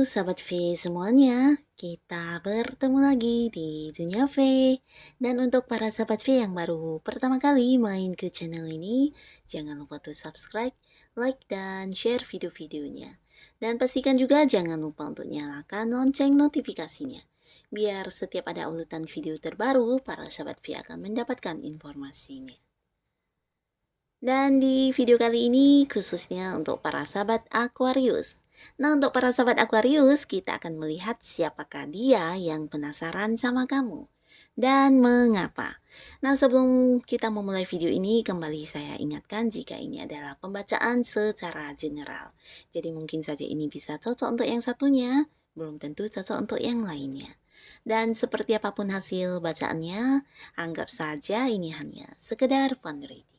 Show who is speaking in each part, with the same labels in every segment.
Speaker 1: Sahabat V semuanya, kita bertemu lagi di Dunia V. Dan untuk para sahabat V yang baru pertama kali main ke channel ini, jangan lupa untuk subscribe, like, dan share video-videonya. Dan pastikan juga jangan lupa untuk nyalakan lonceng notifikasinya. Biar setiap ada urutan video terbaru, para sahabat V akan mendapatkan informasinya. Dan di video kali ini khususnya untuk para sahabat Aquarius. Nah, untuk para sahabat Aquarius, kita akan melihat siapakah dia yang penasaran sama kamu dan mengapa. Nah, sebelum kita memulai video ini, kembali saya ingatkan jika ini adalah pembacaan secara general. Jadi mungkin saja ini bisa cocok untuk yang satunya, belum tentu cocok untuk yang lainnya. Dan seperti apapun hasil bacaannya, anggap saja ini hanya sekedar fun reading.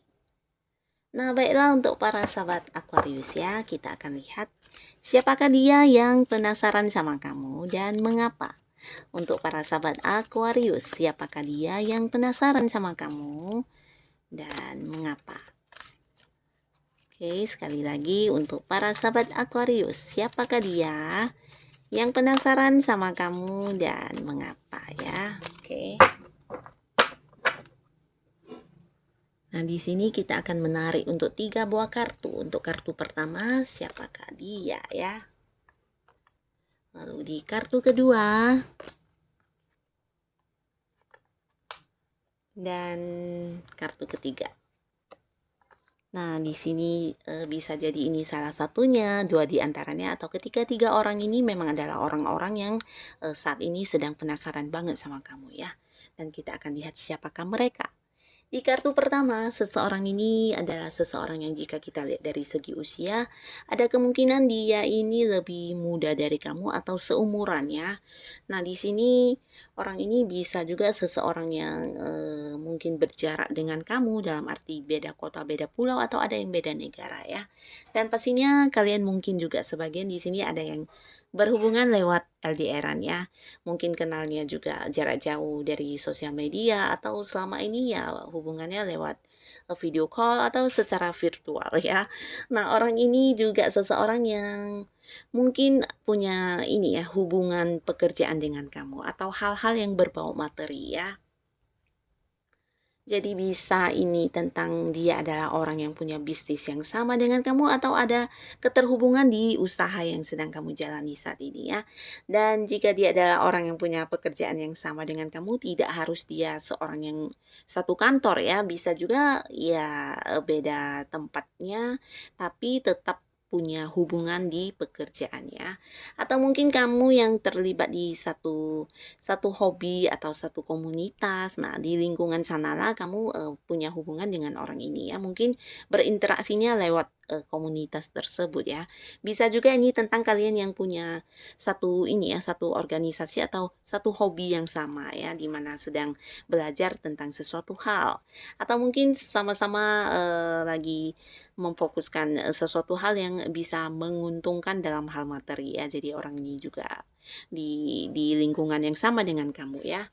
Speaker 1: Nah, baiklah untuk para sahabat Aquarius ya, kita akan lihat siapakah dia yang penasaran sama kamu dan mengapa. Untuk para sahabat Aquarius, siapakah dia yang penasaran sama kamu dan mengapa? Oke, sekali lagi untuk para sahabat Aquarius, siapakah dia yang penasaran sama kamu dan mengapa ya? Oke. Nah, di sini kita akan menarik untuk 3 buah kartu. Untuk kartu pertama, siapakah dia ya? Lalu di kartu kedua. Dan kartu ketiga. Nah, di sini bisa jadi ini salah satunya, 2 di antaranya, atau ketika 3 orang ini memang adalah orang-orang yang saat ini sedang penasaran banget sama kamu ya. Dan kita akan lihat siapakah mereka. Di kartu pertama, seseorang ini adalah seseorang yang jika kita lihat dari segi usia, ada kemungkinan dia ini lebih muda dari kamu atau seumuran ya. Nah, di sini orang ini bisa juga seseorang yang mungkin berjarak dengan kamu dalam arti beda kota, beda pulau atau ada yang beda negara ya. Dan pastinya kalian mungkin juga sebagian di sini ada yang berhubungan lewat LDR-an ya. Mungkin kenalnya juga jarak jauh dari sosial media atau selama ini ya hubungannya lewat video call atau secara virtual ya. Nah, orang ini juga seseorang yang mungkin punya ini ya hubungan pekerjaan dengan kamu atau hal-hal yang berbau materi ya. Jadi bisa ini tentang dia adalah orang yang punya bisnis yang sama dengan kamu atau ada keterhubungan di usaha yang sedang kamu jalani saat ini ya. Dan jika dia adalah orang yang punya pekerjaan yang sama dengan kamu, tidak harus dia seorang yang satu kantor ya. Bisa juga ya beda tempatnya, tapi tetap punya hubungan di pekerjaan ya. Atau mungkin kamu yang terlibat di satu hobi atau satu komunitas. Nah, di lingkungan sanalah kamu punya hubungan dengan orang ini ya. Mungkin berinteraksinya lewat komunitas tersebut ya. Bisa juga ini tentang kalian yang punya satu ini ya, satu organisasi atau satu hobi yang sama ya, di mana sedang belajar tentang sesuatu hal. Atau mungkin sama-sama lagi memfokuskan sesuatu hal yang bisa menguntungkan dalam hal materi ya. Jadi orang ini juga di lingkungan yang sama dengan kamu ya.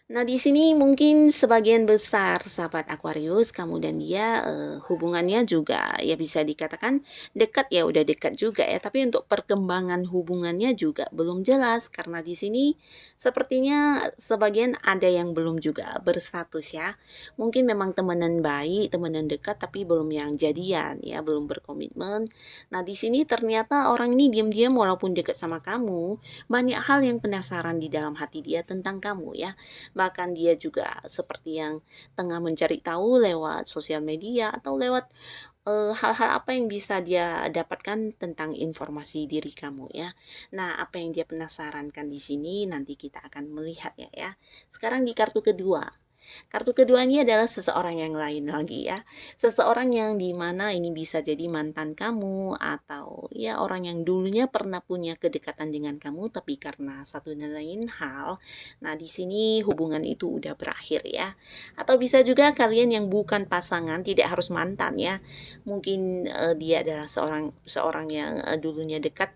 Speaker 1: Nah, di sini mungkin sebagian besar sahabat Aquarius, kamu dan dia hubungannya juga ya bisa dikatakan dekat ya udah dekat juga ya, tapi untuk perkembangan hubungannya juga belum jelas karena di sini sepertinya sebagian ada yang belum juga berstatus ya. Mungkin memang temenan baik, temenan dekat tapi belum yang jadian ya, belum berkomitmen. Nah, di sini ternyata orang ini diam-diam walaupun dekat sama kamu, banyak hal yang penasaran di dalam hati dia tentang kamu ya. Bahkan dia juga seperti yang tengah mencari tahu lewat sosial media atau lewat hal-hal apa yang bisa dia dapatkan tentang informasi diri kamu ya. Nah, apa yang dia penasarankan di sini nanti kita akan melihat ya. Sekarang di kartu kedua. Kartu kedua ini adalah seseorang yang lain lagi ya. Seseorang yang dimana ini bisa jadi mantan kamu atau ya orang yang dulunya pernah punya kedekatan dengan kamu tapi karena satu dan lain hal. Nah, di sini hubungan itu udah berakhir ya. Atau bisa juga kalian yang bukan pasangan, tidak harus mantan ya. Mungkin dia adalah seorang yang dulunya dekat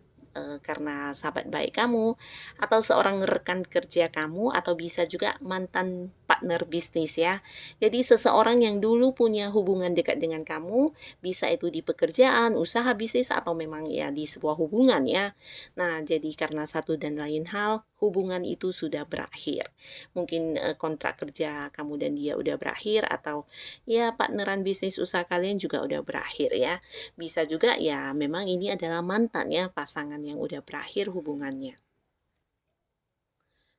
Speaker 1: karena sahabat baik kamu, atau seorang rekan kerja kamu, atau bisa juga mantan partner bisnis ya. Jadi seseorang yang dulu punya hubungan dekat dengan kamu, bisa itu di pekerjaan, usaha bisnis, atau memang ya di sebuah hubungan ya. Nah, jadi karena satu dan lain hal, hubungan itu sudah berakhir. Mungkin kontrak kerja kamu dan dia udah berakhir, atau ya partneran bisnis usaha kalian juga udah berakhir ya. Bisa juga ya memang ini adalah mantan ya, pasangan yang udah berakhir hubungannya.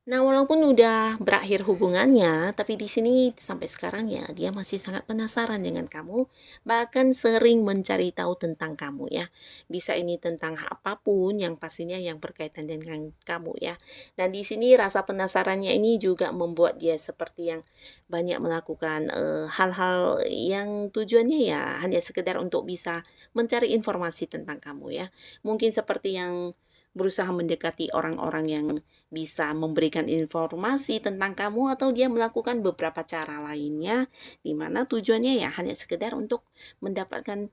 Speaker 1: Nah, walaupun udah berakhir hubungannya, tapi di sini sampai sekarang ya dia masih sangat penasaran dengan kamu, bahkan sering mencari tahu tentang kamu ya. Bisa ini tentang apapun yang pastinya yang berkaitan dengan kamu ya. Dan di sini rasa penasarannya ini juga membuat dia seperti yang banyak melakukan hal-hal yang tujuannya ya hanya sekedar untuk bisa mencari informasi tentang kamu ya. Mungkin seperti yang berusaha mendekati orang-orang yang bisa memberikan informasi tentang kamu, atau dia melakukan beberapa cara lainnya di mana tujuannya ya hanya sekedar untuk mendapatkan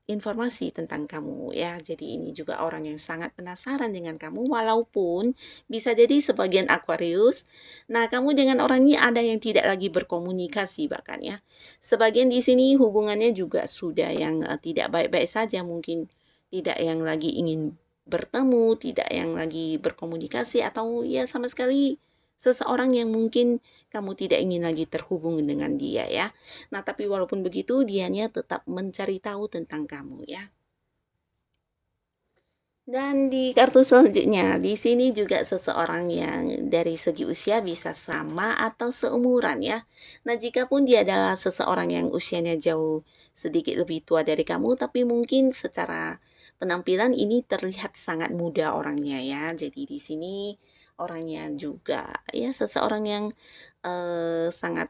Speaker 1: informasi tentang kamu ya. Jadi ini juga orang yang sangat penasaran dengan kamu, walaupun bisa jadi sebagian Aquarius. Nah, kamu dengan orang ini ada yang tidak lagi berkomunikasi bahkan ya. Sebagian di sini hubungannya juga sudah yang tidak baik-baik saja, mungkin tidak yang lagi ingin bertemu, tidak yang lagi berkomunikasi, atau ya sama sekali seseorang yang mungkin kamu tidak ingin lagi terhubung dengan dia ya. Nah, tapi walaupun begitu dianya tetap mencari tahu tentang kamu ya. Dan di kartu selanjutnya, di sini juga seseorang yang dari segi usia bisa sama atau seumuran ya. Nah, jika pun dia adalah seseorang yang usianya jauh sedikit lebih tua dari kamu, tapi mungkin secara penampilan ini terlihat sangat muda orangnya ya. Jadi di sini orangnya juga ya seseorang yang sangat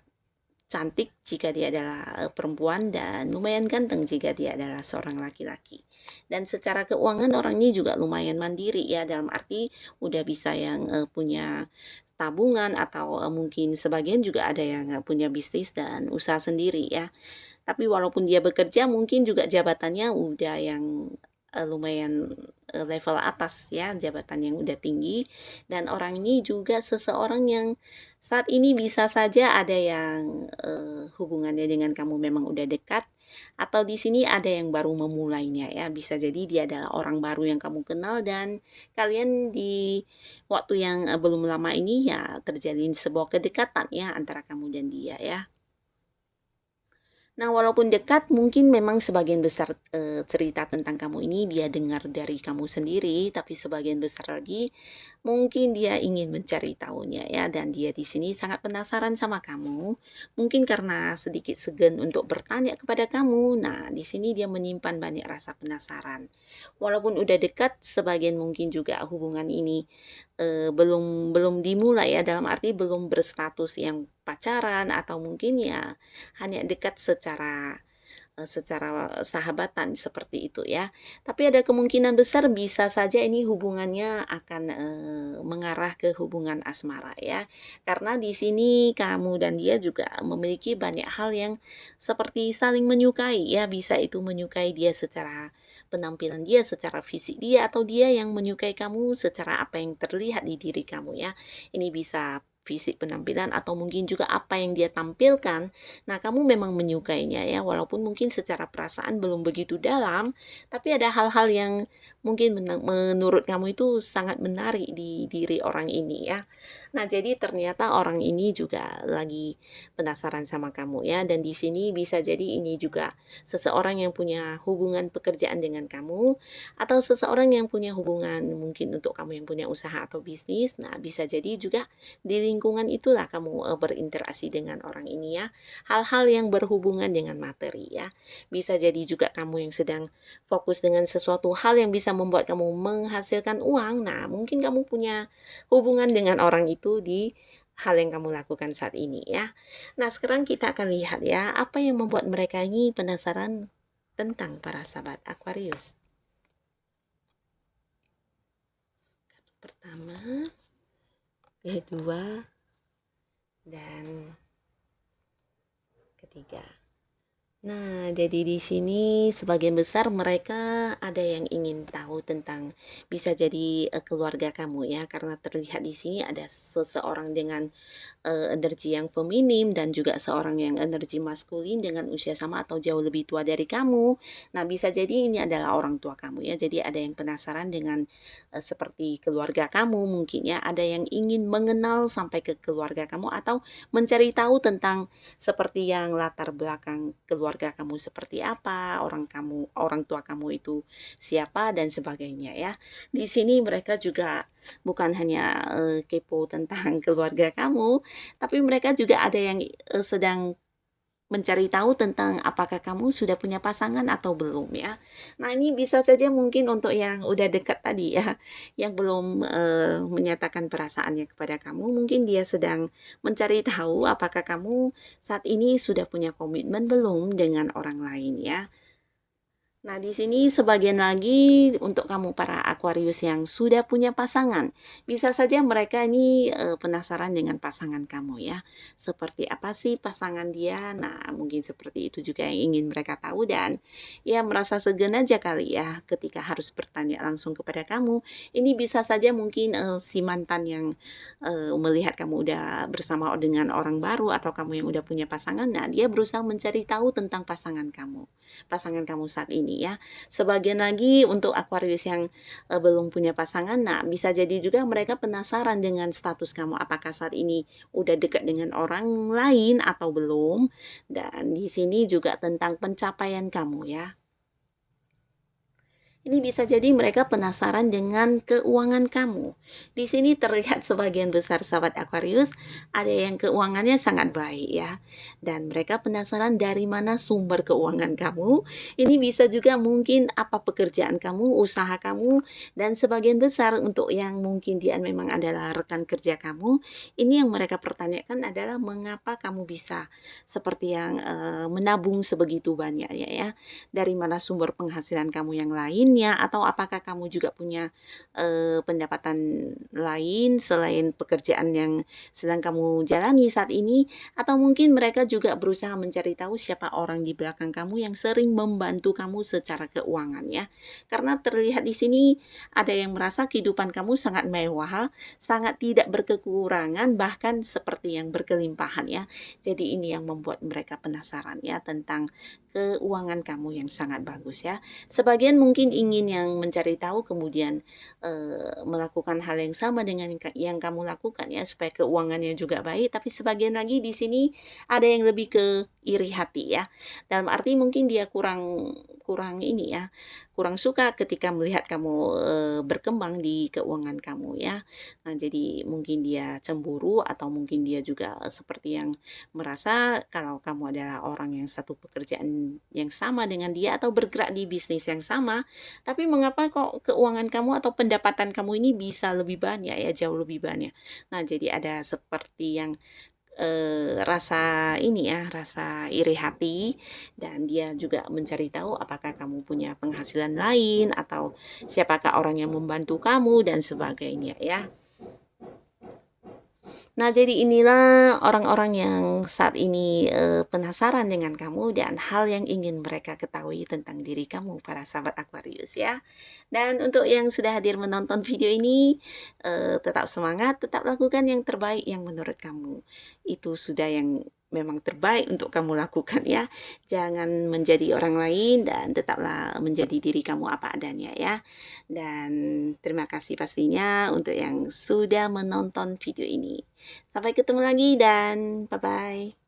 Speaker 1: cantik jika dia adalah perempuan, dan lumayan ganteng jika dia adalah seorang laki-laki. Dan secara keuangan orang ini juga lumayan mandiri ya, dalam arti udah bisa yang punya tabungan, atau mungkin sebagian juga ada yang punya bisnis dan usaha sendiri ya. Tapi walaupun dia bekerja, mungkin juga jabatannya udah yang lumayan level atas ya, jabatan yang udah tinggi. Dan orang ini juga seseorang yang saat ini bisa saja ada yang hubungannya dengan kamu memang udah dekat, atau di sini ada yang baru memulainya ya. Bisa jadi dia adalah orang baru yang kamu kenal, dan kalian di waktu yang belum lama ini ya terjalin sebuah kedekatan ya antara kamu dan dia ya. Nah, walaupun dekat, mungkin memang sebagian besar cerita tentang kamu ini dia dengar dari kamu sendiri, tapi sebagian besar lagi mungkin dia ingin mencari tahunya ya, dan dia di sini sangat penasaran sama kamu. Mungkin karena sedikit segan untuk bertanya kepada kamu. Nah, di sini dia menyimpan banyak rasa penasaran. Walaupun udah dekat, sebagian mungkin juga hubungan ini belum belum dimulai ya, dalam arti belum berstatus yang pacaran, atau mungkin ya hanya dekat secara sahabatan seperti itu ya. Tapi ada kemungkinan besar bisa saja ini hubungannya akan mengarah ke hubungan asmara ya. Karena di sini kamu dan dia juga memiliki banyak hal yang seperti saling menyukai ya. Bisa itu menyukai dia secara penampilan dia, secara fisik dia, atau dia yang menyukai kamu secara apa yang terlihat di diri kamu ya. Ini bisa fisik, penampilan, atau mungkin juga apa yang dia tampilkan. Nah, kamu memang menyukainya ya, walaupun mungkin secara perasaan belum begitu dalam, tapi ada hal-hal yang mungkin menurut kamu itu sangat menarik di diri orang ini ya. Nah, jadi ternyata orang ini juga lagi penasaran sama kamu ya, dan di sini bisa jadi ini juga seseorang yang punya hubungan pekerjaan dengan kamu, atau seseorang yang punya hubungan mungkin untuk kamu yang punya usaha atau bisnis. Nah, bisa jadi juga di lingkungan itulah kamu berinteraksi dengan orang ini ya. Hal-hal yang berhubungan dengan materi ya. Bisa jadi juga kamu yang sedang fokus dengan sesuatu hal yang bisa membuat kamu menghasilkan uang. Nah, mungkin kamu punya hubungan dengan orang itu di hal yang kamu lakukan saat ini ya. Nah, sekarang kita akan lihat ya, apa yang membuat mereka ini penasaran tentang para sahabat Aquarius. Pertama, kedua, dan ketiga. Nah, jadi di sini sebagian besar mereka ada yang ingin tahu tentang bisa jadi keluarga kamu ya, karena terlihat di sini ada seseorang dengan energi yang feminim dan juga seorang yang energi maskulin dengan usia sama atau jauh lebih tua dari kamu. Nah, bisa jadi ini adalah orang tua kamu ya. Jadi ada yang penasaran dengan seperti keluarga kamu mungkin ya. Ada yang ingin mengenal sampai ke keluarga kamu atau mencari tahu tentang seperti yang latar belakang keluarga kamu seperti apa, orang tua kamu itu siapa dan sebagainya ya. Di sini mereka juga bukan hanya kepo tentang keluarga kamu, tapi mereka juga ada yang sedang mencari tahu tentang apakah kamu sudah punya pasangan atau belum ya. Nah, ini bisa saja mungkin untuk yang udah dekat tadi ya, yang belum menyatakan perasaannya kepada kamu, mungkin dia sedang mencari tahu apakah kamu saat ini sudah punya komitmen belum dengan orang lain ya. Nah, di sini sebagian lagi untuk kamu para Aquarius yang sudah punya pasangan, bisa saja mereka ini penasaran dengan pasangan kamu ya. Seperti apa sih pasangan dia? Nah, mungkin seperti itu juga yang ingin mereka tahu dan ya merasa segan aja kali ya ketika harus bertanya langsung kepada kamu. Ini bisa saja mungkin si mantan yang melihat kamu udah bersama dengan orang baru atau kamu yang udah punya pasangan, nah dia berusaha mencari tahu tentang pasangan kamu saat ini ya. Sebagian lagi untuk Aquarius yang belum punya pasangan, nah bisa jadi juga mereka penasaran dengan status kamu apakah saat ini udah dekat dengan orang lain atau belum. Dan di sini juga tentang pencapaian kamu ya. Ini bisa jadi mereka penasaran dengan keuangan kamu. Di sini terlihat sebagian besar sahabat Aquarius, ada yang keuangannya sangat baik ya. Dan mereka penasaran dari mana sumber keuangan kamu. Ini bisa juga mungkin apa pekerjaan kamu, usaha kamu, dan sebagian besar untuk yang mungkin dia memang adalah rekan kerja kamu, ini yang mereka pertanyakan adalah mengapa kamu bisa seperti yang menabung sebegitu banyak ya. Dari mana sumber penghasilan kamu yang lainnya atau apakah kamu juga punya pendapatan lain selain pekerjaan yang sedang kamu jalani saat ini atau mungkin mereka juga berusaha mencari tahu siapa orang di belakang kamu yang sering membantu kamu secara keuangan ya. Karena terlihat di sini ada yang merasa kehidupan kamu sangat mewah, sangat tidak berkekurangan bahkan seperti yang berkelimpahan ya. Jadi ini yang membuat mereka penasaran ya tentang keuangan kamu yang sangat bagus ya. Sebagian mungkin ingin yang mencari tahu kemudian melakukan hal yang sama dengan yang kamu lakukan ya supaya keuangannya juga baik, tapi sebagian lagi di sini ada yang lebih ke iri hati ya. Dalam arti mungkin dia kurang kurang ini ya, kurang suka ketika melihat kamu berkembang di keuangan kamu ya. Nah, jadi mungkin dia cemburu atau mungkin dia juga seperti yang merasa kalau kamu adalah orang yang satu pekerjaan yang sama dengan dia atau bergerak di bisnis yang sama, tapi mengapa kok keuangan kamu atau pendapatan kamu ini bisa lebih banyak ya, jauh lebih banyak. Nah, jadi ada seperti yang rasa ini ya, rasa iri hati dan dia juga mencari tahu apakah kamu punya penghasilan lain atau siapakah orang yang membantu kamu dan sebagainya ya. Nah, jadi inilah orang-orang yang saat ini penasaran dengan kamu dan hal yang ingin mereka ketahui tentang diri kamu, para sahabat Aquarius ya. Dan untuk yang sudah hadir menonton video ini, tetap semangat, tetap lakukan yang terbaik yang menurut kamu. Itu sudah yang memang terbaik untuk kamu lakukan ya. Jangan menjadi orang lain dan tetaplah menjadi diri kamu apa adanya ya. Dan terima kasih pastinya untuk yang sudah menonton video ini. Sampai ketemu lagi dan bye-bye.